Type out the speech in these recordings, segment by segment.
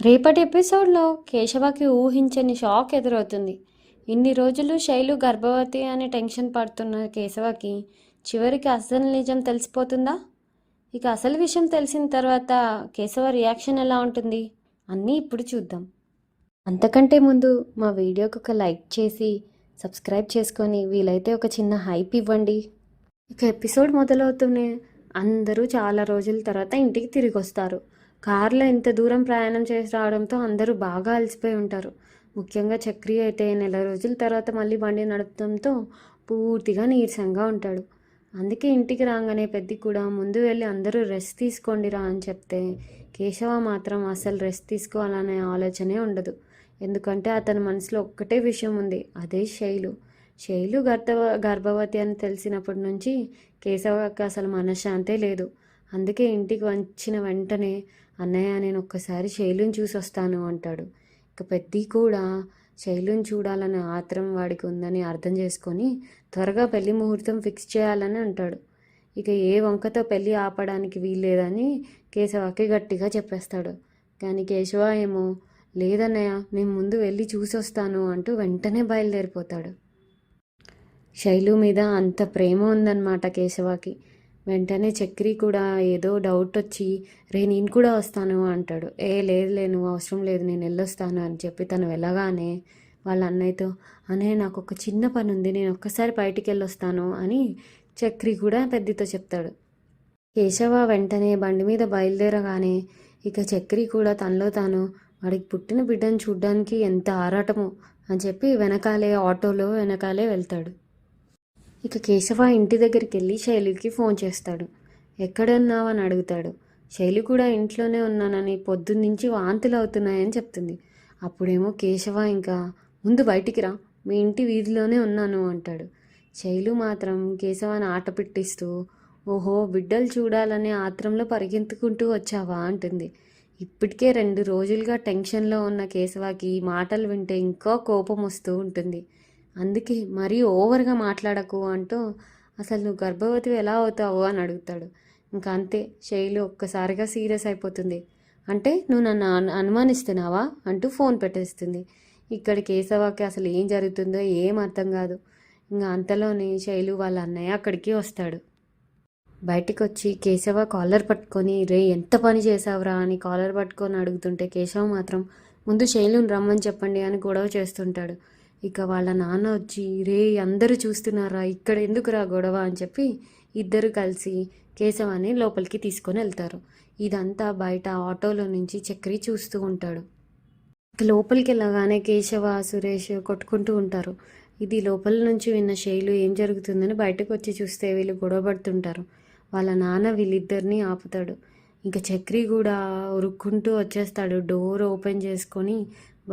రేపటి ఎపిసోడ్లో కేశవకి ఊహించని షాక్ ఎదురవుతుంది. ఇన్ని రోజులు శైలు గర్భవతి అని టెన్షన్ పడుతున్న కేశవకి చివరికి అసలు నిజం తెలిసిపోతుందా? ఇక అసలు విషయం తెలిసిన తర్వాత కేశవ రియాక్షన్ ఎలా ఉంటుంది అన్నీ ఇప్పుడు చూద్దాం. అంతకంటే ముందు మా వీడియోకి ఒక లైక్ చేసి సబ్స్క్రైబ్ చేసుకొని వీలైతే ఒక చిన్న హైప్ ఇవ్వండి. ఇక ఎపిసోడ్ మొదలవుతూనే అందరూ చాలా రోజుల తర్వాత ఇంటికి తిరిగి వస్తారు. కార్లో ఇంత దూరం ప్రయాణం చేసి రావడంతో అందరూ బాగా అలసిపోయి ఉంటారు. ముఖ్యంగా చక్రి అయితే నెల రోజుల తర్వాత మళ్ళీ బండి నడపడంతో పూర్తిగా నీరసంగా ఉంటాడు. అందుకే ఇంటికి రాగానే పెద్ది కూడా ముందు వెళ్ళి అందరూ రెస్ట్ తీసుకోండిరా అని చెప్తే కేశవ మాత్రం అసలు రెస్ట్ తీసుకోవాలనే ఆలోచనే ఉండదు. ఎందుకంటే అతని మనసులో ఒక్కటే విషయం ఉంది, అదే శైలు. శైలు గర్భవతి అని తెలిసినప్పటి నుంచి కేశవకి అసలు మనశ్శాంతే లేదు. అందుకే ఇంటికి వచ్చిన వెంటనే అన్నయ్య నేను ఒక్కసారి శైలుని చూసి వస్తాను అంటాడు. ఇక పెద్ది కూడా శైలుని చూడాలనే ఆత్రం వాడికి ఉందని అర్థం చేసుకొని త్వరగా పెళ్లి ముహూర్తం ఫిక్స్ చేయాలని అంటాడు. ఇక ఏ వంకతో పెళ్ళి ఆపడానికి వీల్లేదని కేశవకి గట్టిగా చెప్పేస్తాడు. కానీ కేశవ ఏమో లేదన్నయ్య నేను ముందు వెళ్ళి చూసి వస్తాను అంటూ వెంటనే బయలుదేరిపోతాడు. శైలు మీద అంత ప్రేమ ఉందన్నమాట కేశవకి. వెంటనే చక్రి కూడా ఏదో డౌట్ వచ్చి రే నేను కూడా వస్తాను అంటాడు. లేదు నువ్వు అవసరం లేదు నేను వెళ్ళొస్తాను అని చెప్పి తను వెళ్ళగానే వాళ్ళ అన్నయ్యతో అన్నయ్య నాకు ఒక చిన్న పని ఉంది నేను ఒక్కసారి బయటికి వెళ్ళొస్తాను అని చక్రి కూడా పెద్దతో చెప్తాడు. కేశవ వెంటనే బండి మీద బయలుదేరగానే ఇక చక్రి కూడా తనలో తాను వాడికి పుట్టిన బిడ్డను చూడ్డానికి ఎంత ఆరాటమో అని చెప్పి ఆటోలో వెనకాలే వెళ్తాడు. ఇక కేశవ ఇంటి దగ్గరికి వెళ్ళి శైలికి ఫోన్ చేస్తాడు. ఎక్కడున్నావు అని అడుగుతాడు. శైలి కూడా ఇంట్లోనే ఉన్నానని పొద్దున్నుంచి వాంతులు అవుతున్నాయని చెప్తుంది. అప్పుడేమో కేశవ ఇంకా ముందు బయటికి రా మీ ఇంటి వీధిలోనే ఉన్నాను అంటాడు. శైలు మాత్రం కేశవాన్ని ఆట పెట్టిస్తూ ఓహో బిడ్డలు చూడాలనే ఆత్రంలో పరిగెత్తుకుంటూ వచ్చావా అంటుంది. ఇప్పటికే 2 రోజులుగా టెన్షన్లో ఉన్న కేశవకి మాటలు వింటే ఇంకా కోపం వస్తూ ఉంటుంది. అందుకే మరీ ఓవర్గా మాట్లాడకు అంటూ అసలు నువ్వు గర్భవతి ఎలా అవుతావు అని అడుగుతాడు. ఇంకా అంతే శైలు ఒక్కసారిగా సీరియస్ అయిపోతుంది. అంటే నువ్వు నన్ను అనుమానిస్తున్నావా అంటూ ఫోన్ పెట్టేస్తుంది. ఇక్కడ కేశవకి అసలు ఏం జరుగుతుందో ఏం అర్థం కాదు. ఇంకా అంతలోనే శైలు వాళ్ళ అన్నయ్య అక్కడికి వస్తాడు. బయటికి వచ్చి కేశవ కాలర్ పట్టుకొని రే ఎంత పని చేసావురా అని కాలర్ పట్టుకొని అడుగుతుంటే కేశవ మాత్రం ముందు శైలుని రమ్మని చెప్పండి అని గొడవ చేస్తుంటాడు. ఇక వాళ్ళ నాన్న వచ్చి రే అందరూ చూస్తున్నారా ఇక్కడ ఎందుకురా గొడవ అని చెప్పి ఇద్దరు కలిసి కేశవాన్ని లోపలికి తీసుకొని వెళ్తారు. ఇదంతా బయట ఆటోలో నుంచి చక్రి చూస్తూ ఉంటాడు. లోపలికి వెళ్ళగానే కేశవ సురేష్ కొట్టుకుంటూ ఉంటారు. ఇది లోపల నుంచి విన్న శైలు ఏం జరుగుతుందని బయటకు వచ్చి చూస్తే వీళ్ళు గొడవ పడుతుంటారు. వాళ్ళ నాన్న వీళ్ళిద్దరిని ఆపుతాడు. ఇంకా చక్రి కూడా ఉరుక్కుంటూ వచ్చేస్తాడు. డోర్ ఓపెన్ చేసుకొని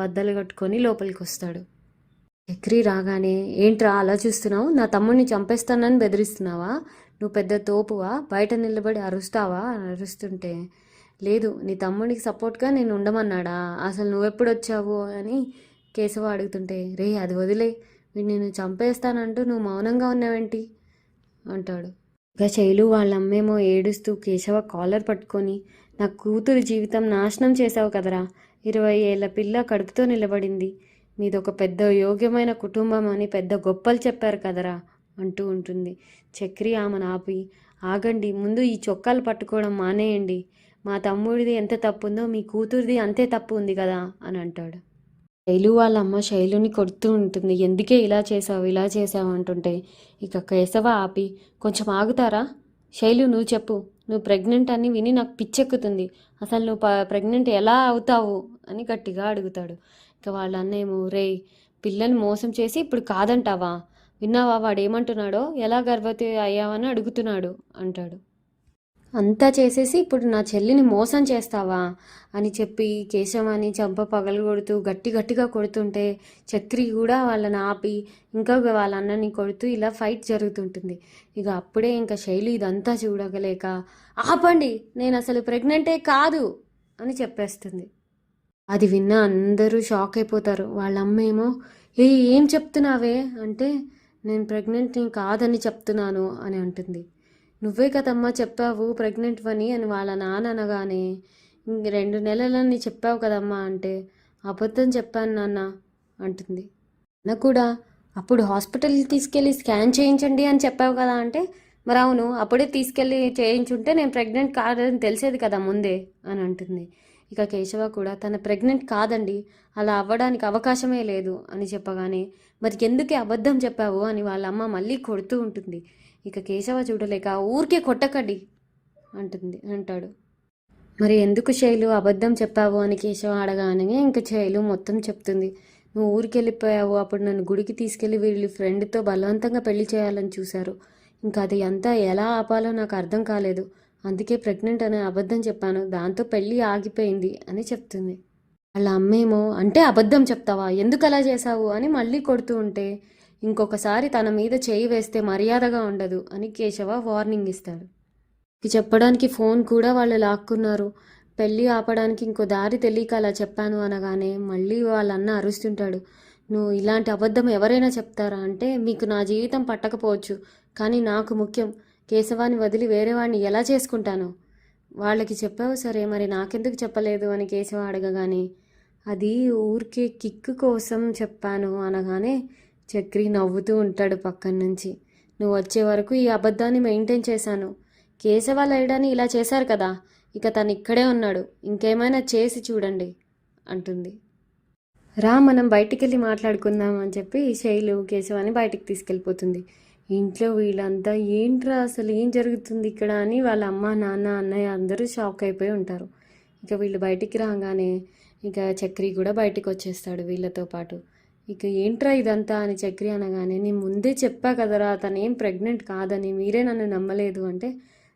బద్దలు కట్టుకొని లోపలికి వస్తాడు. చక్రి రాగానే ఏంట్రా అలా చూస్తున్నావు, నా తమ్ముడిని చంపేస్తానని బెదిరిస్తున్నావా, నువ్వు పెద్ద తోపువా, బయట నిలబడి అరుస్తావా అని అరుస్తుంటే లేదు నీ తమ్ముడికి సపోర్ట్గా నేను ఉండమన్నాడా, అసలు నువ్వెప్పుడు వచ్చావు అని కేశవ అడుగుతుంటే రే అది వదిలే వీడు నేను చంపేస్తానంటూ నువ్వు మౌనంగా ఉన్నావేంటి అంటాడు. ఇక శైలు వాళ్ళ అమ్మేమో ఏడుస్తూ కేశవ కాలర్ పట్టుకొని నా కూతురు జీవితం నాశనం చేసావు కదరా, 20 ఏళ్ల పిల్ల కడుపుతో నిలబడింది, మీదొక పెద్ద యోగ్యమైన కుటుంబం అని పెద్ద గొప్పలు చెప్పారు కదరా అంటూ ఉంటుంది. చక్రి ఆమెను ఆపి ఆగండి ముందు ఈ చొక్కాలు పట్టుకోవడం మానేయండి, మా తమ్ముడిది ఎంత తప్పు ఉందో మీ కూతురిది అంతే తప్పు ఉంది కదా అని అంటాడు. శైలు వాళ్ళ అమ్మ శైలుని కొడుతూ ఉంటుంది. ఎందుకే ఇలా చేసావు అంటుంటే ఇక కేశవ ఆపి కొంచెం ఆగుతారా, శైలు నువ్వు చెప్పు, నువ్వు ప్రెగ్నెంట్ అని విని నాకు పిచ్చెక్కుతుంది, అసలు నువ్వు ప్రెగ్నెంట్ ఎలా అవుతావు అని గట్టిగా అడుగుతాడు. ఇక వాళ్ళ అన్నేమో రే పిల్లని మోసం చేసి ఇప్పుడు కాదంటావా, విన్నావా వాడు ఏమంటున్నాడో, ఎలా గర్భవతి అయ్యావని అడుగుతున్నాడు అంటాడు. అంతా చేసేసి ఇప్పుడు నా చెల్లిని మోసం చేస్తావా అని చెప్పి కేశవాన్ని చంప పగలగొడుతూ గట్టిగా కొడుతుంటే చక్రి కూడా వాళ్ళని ఆపి ఇంకా వాళ్ళ అన్నని కొడుతూ ఇలా ఫైట్ జరుగుతుంటుంది. ఇక అప్పుడే ఇంకా శైలి ఇదంతా చూడగలేక ఆపండి నేను అసలు ప్రెగ్నెంటే కాదు అని చెప్పేస్తుంది. అది విన్న అందరూ షాక్ అయిపోతారు. వాళ్ళ అమ్మేమో ఏం చెప్తున్నావే అంటే నేను ప్రెగ్నెంట్ని కాదని చెప్తున్నాను అని అంటుంది. నువ్వే కదమ్మా చెప్పావు ప్రెగ్నెంట్ అని వాళ్ళ నాన్న అనగానే 2 నెలలని చెప్పావు కదమ్మా అంటే, అబద్ధం చెప్పాను నాన్న అంటుంది. అన్న కూడా అప్పుడు హాస్పిటల్కి తీసుకెళ్ళి స్కాన్ చేయించండి అని చెప్పావు కదా అంటే, మరి అవును అప్పుడే తీసుకెళ్ళి చేయించుంటే నేను ప్రెగ్నెంట్ కాదని తెలిసేది కదా ముందే అని అంటుంది. ఇక కేశవ కూడా తన ప్రెగ్నెంట్ కాదండి, అలా అవ్వడానికి అవకాశమే లేదు అని చెప్పగానే, మరి ఎందుకే అబద్ధం చెప్పావు అని వాళ్ళ అమ్మ మళ్ళీ కొడుతూ ఉంటుంది. ఇక కేశవ చూడలేక ఊరికే కొట్టకండి అంటాడు. మరి ఎందుకు శైలు అబద్ధం చెప్పావు అని కేశవ అడగానే ఇంక శైలు మొత్తం చెప్తుంది. నువ్వు ఊరికి వెళ్ళిపోయావు, అప్పుడు నన్ను గుడికి తీసుకెళ్ళి వీళ్ళు ఫ్రెండ్తో బలవంతంగా పెళ్లి చేయాలని చూశారు. ఇంకా అది అంతా ఎలా ఆపాలో నాకు అర్థం కాలేదు, అందుకే ప్రెగ్నెంట్ అనే అబద్ధం చెప్పాను, దాంతో పెళ్ళి ఆగిపోయింది అని చెప్తుంది. వాళ్ళ అమ్మేమో అంటే అబద్ధం చెప్తావా, ఎందుకు అలా చేశావు అని మళ్ళీ కొడుతూ ఉంటే, ఇంకొకసారి తన మీద చేయి వేస్తే మర్యాదగా ఉండదు అని కేశవ వార్నింగ్ ఇస్తాడు. చెప్పడానికి ఫోన్ కూడా వాళ్ళు లాక్కున్నారు. పెళ్ళి ఆపడానికి ఇంకో దారి తెలియక అలా చెప్పాను అనగానే మళ్ళీ వాళ్ళ అన్న అరుస్తుంటాడు. నువ్వు ఇలాంటి అబద్ధం ఎవరైనా చెప్తారా అంటే, మీకు నా జీవితం పట్టకపోవచ్చు, కానీ నాకు ముఖ్యం. కేశవాన్ని వదిలి వేరే వాడిని ఎలా చేసుకుంటాను? వాళ్ళకి చెప్పావు సరే, మరి నాకెందుకు చెప్పలేదు అని కేశవ అడగగానే, అది ఊరికే కిక్ కోసం చెప్పాను అనగానే చక్రి నవ్వుతూ ఉంటాడు పక్కన నుంచి. నువ్వు వచ్చే వరకు ఈ అబద్ధాన్ని మెయింటైన్ చేశాను. కేశవ లేడని ఇలా చేశారు కదా, ఇక తను ఇక్కడే ఉన్నాడు, ఇంకేమైనా చేసి చూడండి అంటుంది. రా మనం బయటికి వెళ్ళి మాట్లాడుకుందాం అని చెప్పి శైలు కేశవాన్ని బయటికి తీసుకెళ్ళిపోతుంది. ఇంట్లో వీళ్ళంతా ఏంట్రా అసలు ఏం జరుగుతుంది ఇక్కడ అని వాళ్ళ అమ్మ నాన్న అన్నయ్య అందరూ షాక్ అయిపోయి ఉంటారు. ఇక వీళ్ళు బయటికి రాగానే ఇక చక్రి కూడా బయటికి వచ్చేస్తాడు వీళ్ళతో పాటు. ఇక ఏంట్రా ఇదంతా అని చక్రి అనగానే, నేను ముందే చెప్పా కదరా తను ఏం ప్రెగ్నెంట్ కాదని, మీరే నన్ను నమ్మలేదు అంటే,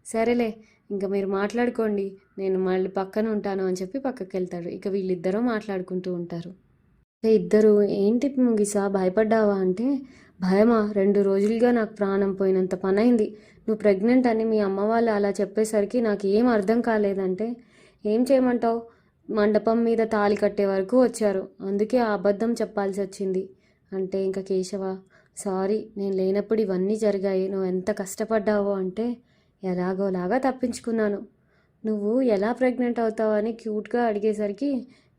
సరేలే ఇంకా మీరు మాట్లాడుకోండి, నేను మళ్ళీ పక్కన ఉంటాను అని చెప్పి పక్కకి వెళ్తాడు. ఇక వీళ్ళిద్దరూ మాట్లాడుకుంటూ ఉంటారు. ఇద్దరు ఏంటి ముగిసా భయపడ్డావా అంటే, భయమా, 2 రోజులుగా నాకు ప్రాణం పోయినంత పని అయింది. నువ్వు ప్రెగ్నెంట్ అని మీ అమ్మ వాళ్ళు అలా చెప్పేసరికి నాకు ఏం అర్థం కాలేదంటే, ఏం చేయమంటావు, మండపం మీద తాళి కట్టే వరకు వచ్చారు, అందుకే ఆ అబద్ధం చెప్పాల్సి వచ్చింది అంటే, ఇంకా కేశవ సారీ, నేను లేనప్పుడు ఇవన్నీ జరిగాయి, నువ్వు ఎంత కష్టపడ్డావో అంటే, ఎలాగోలాగా తప్పించుకున్నాను. నువ్వు ఎలా ప్రెగ్నెంట్ అవుతావు అని క్యూట్గా అడిగేసరికి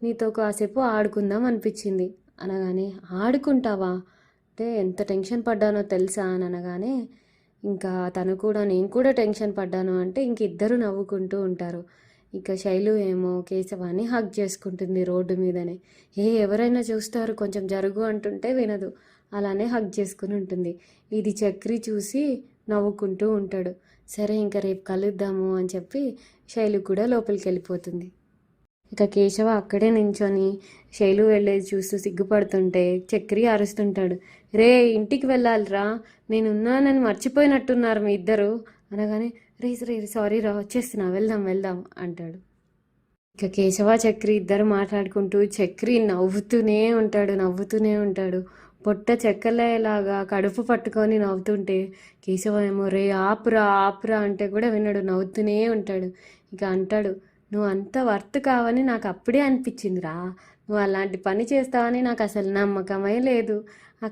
నీతో కాసేపు ఆడుకుందాం అనిపించింది అనగానే, ఆడుకుంటావా అంటే ఎంత టెన్షన్ పడ్డానో తెలుసా అని అనగానే, ఇంకా తను కూడా నేను కూడా టెన్షన్ పడ్డాను అంటే ఇంక ఇద్దరు నవ్వుకుంటూ ఉంటారు. ఇక శైలు ఏమో కేశవాన్ని హగ్ చేసుకుంటుంది రోడ్డు మీదనే. ఎవరైనా చూస్తారు కొంచెం జరుగు అంటుంటే వినదు, అలానే హగ్ చేసుకుని ఉంటుంది. ఇది చక్రి చూసి నవ్వుకుంటూ ఉంటాడు. సరే ఇంకా రేపు కలుద్దాము అని చెప్పి శైలు కూడా లోపలికి వెళ్ళిపోతుంది. ఇక కేశవ అక్కడే నించొని శైలు వెళ్ళేది చూస్తూ సిగ్గుపడుతుంటే చక్రి అరుస్తుంటాడు, రే ఇంటికి వెళ్ళాలిరా, నేనున్నానని మర్చిపోయినట్టున్నారు మీ ఇద్దరు అనగానే, రే సారీ రా, వచ్చేస్తున్నా, వెళ్దాం అంటాడు. ఇక కేశవ చక్రి ఇద్దరు మాట్లాడుకుంటూ చక్రి నవ్వుతూనే ఉంటాడు. పొట్ట చెక్కలేలాగా కడుపు పట్టుకొని నవ్వుతుంటే కేశవ ఏమో, రే ఆపురా అంటే కూడా వినడు, నవ్వుతూనే ఉంటాడు. ఇక అంటాడు, నువ్వు అంత వర్త్ కావని నాకు అప్పుడే అనిపించిందిరా, నువ్వు అలాంటి పని చేస్తావని నాకు అసలు నమ్మకమే లేదు,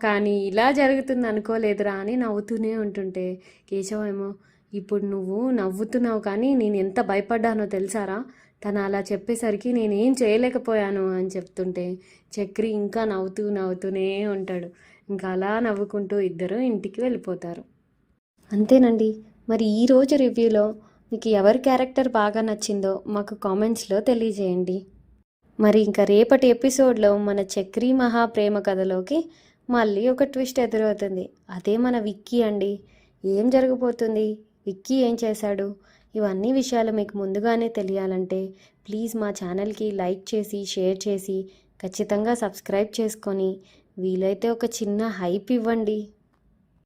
కానీ ఇలా జరుగుతుంది అనుకోలేదురా అని నవ్వుతూనే ఉంటుంటే కేశవ ఏమో, ఇప్పుడు నువ్వు నవ్వుతున్నావు కానీ నేను ఎంత భయపడ్డానో తెలుసారా, తను అలా చెప్పేసరికి నేనేం చేయలేకపోయాను అని చెప్తుంటే చక్రి ఇంకా నవ్వుతూనే ఉంటాడు. ఇంకా అలా నవ్వుకుంటూ ఇద్దరు ఇంటికి వెళ్ళిపోతారు. అంతేనండి. మరి ఈరోజు రివ్యూలో మీకు ఎవరి క్యారెక్టర్ బాగా నచ్చిందో మాకు కామెంట్స్లో తెలియజేయండి. మరి ఇంకా రేపటి ఎపిసోడ్లో మన చక్రి మహా ప్రేమ కథలోకి మళ్ళీ ఒక ట్విస్ట్ ఎదురవుతుంది. అదే మన విక్కీ అండి. ఏం జరగబోతుంది, విక్కీ ఏం చేశాడు, ఇవన్నీ విషయాలు మీకు ముందుగానే తెలియాలంటే ప్లీజ్ మా ఛానల్కి లైక్ చేసి షేర్ చేసి ఖచ్చితంగా సబ్స్క్రైబ్ చేసుకొని వీలైతే ఒక చిన్న హైప్ ఇవ్వండి.